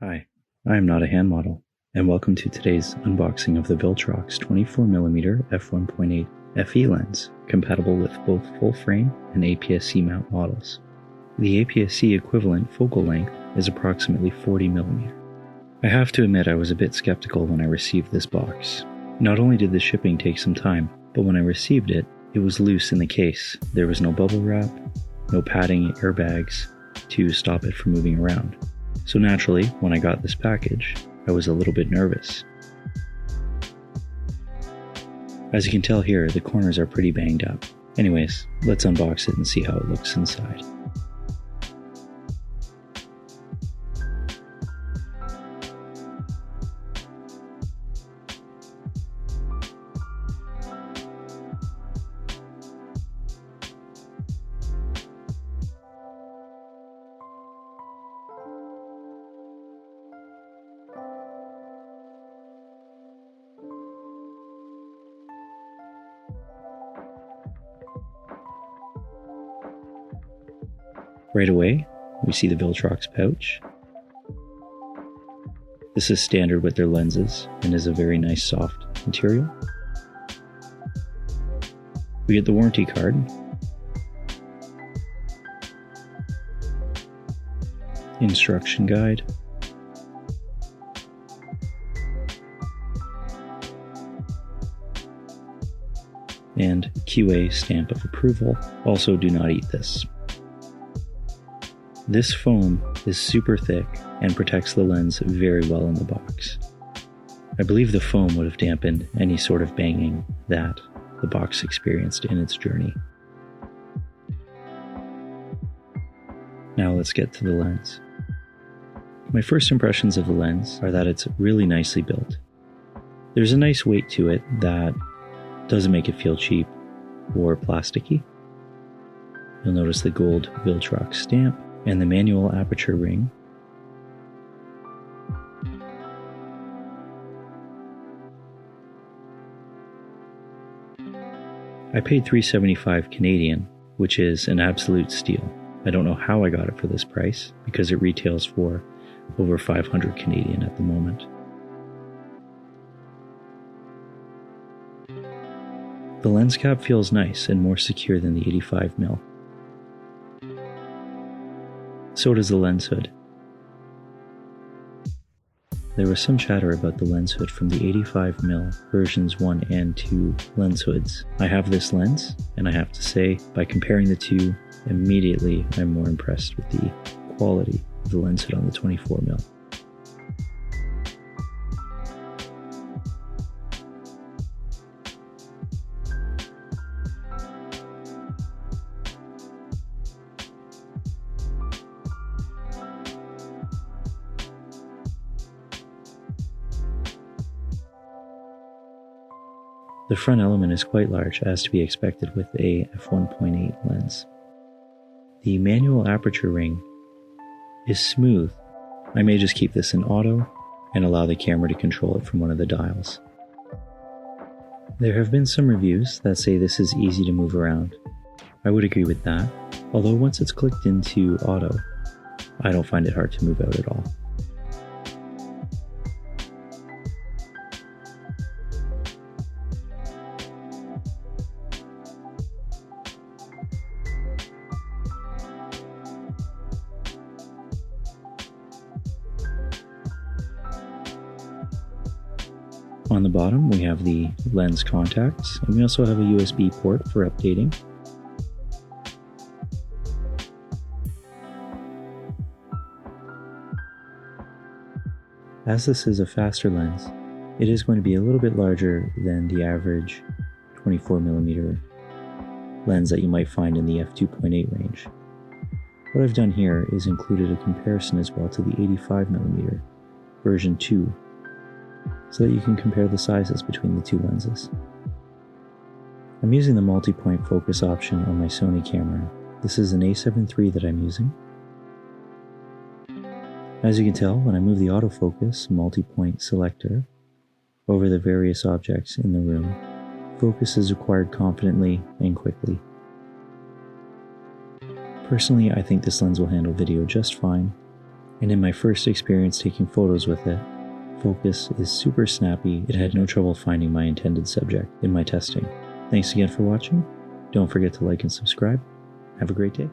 Hi, I am not a hand model, and welcome to today's unboxing of the Viltrox 24mm F1.8 FE lens, compatible with both full-frame and APS-C mount models. The APS-C equivalent focal length is approximately 40mm. I have to admit I was a bit skeptical when I received this box. Not only did the shipping take some time, but when I received it, it was loose in the case. There was no bubble wrap, no padding airbags to stop it from moving around. So naturally, when I got this package, I was a little bit nervous. As you can tell here, the corners are pretty banged up. Anyways, let's unbox it and see how it looks inside. Right away, we see the Viltrox pouch. This is standard with their lenses and is a very nice soft material. We get the warranty card, instruction guide, and QA stamp of approval. Also, do not eat this. This foam is super thick and protects the lens very well in the box. I believe the foam would have dampened any sort of banging that the box experienced in its journey. Now let's get to the lens. My first impressions of the lens are that it's really nicely built. There's a nice weight to it that doesn't make it feel cheap or plasticky. You'll notice the gold Viltrox stamp and the manual aperture ring. I paid $375 Canadian, which is an absolute steal. I don't know how I got it for this price, because it retails for over 500 Canadian at the moment. The lens cap feels nice and more secure than the 85mm. So does the lens hood. There was some chatter about the lens hood from the 85mm versions 1 and 2 lens hoods. I have this lens, and I have to say, by comparing the two, immediately I'm more impressed with the quality of the lens hood on the 24mm. The front element is quite large, as to be expected with a f1.8 lens. The manual aperture ring is smooth. I may just keep this in auto and allow the camera to control it from one of the dials. There have been some reviews that say this is easy to move around. I would agree with that, although once it's clicked into auto, I don't find it hard to move out at all. On the bottom, we have the lens contacts, and we also have a USB port for updating. As this is a faster lens, it is going to be a little bit larger than the average 24mm lens that you might find in the f2.8 range. What I've done here is included a comparison as well to the 85mm version 2, so that you can compare the sizes between the two lenses. I'm using the multi-point focus option on my Sony camera. This is an A7 III that I'm using. As you can tell, when I move the autofocus multi-point selector over the various objects in the room, focus is acquired confidently and quickly. Personally, I think this lens will handle video just fine, and in my first experience taking photos with it, focus is super snappy. It had no trouble finding my intended subject in my testing. Thanks again for watching. Don't forget to like and subscribe. Have a great day.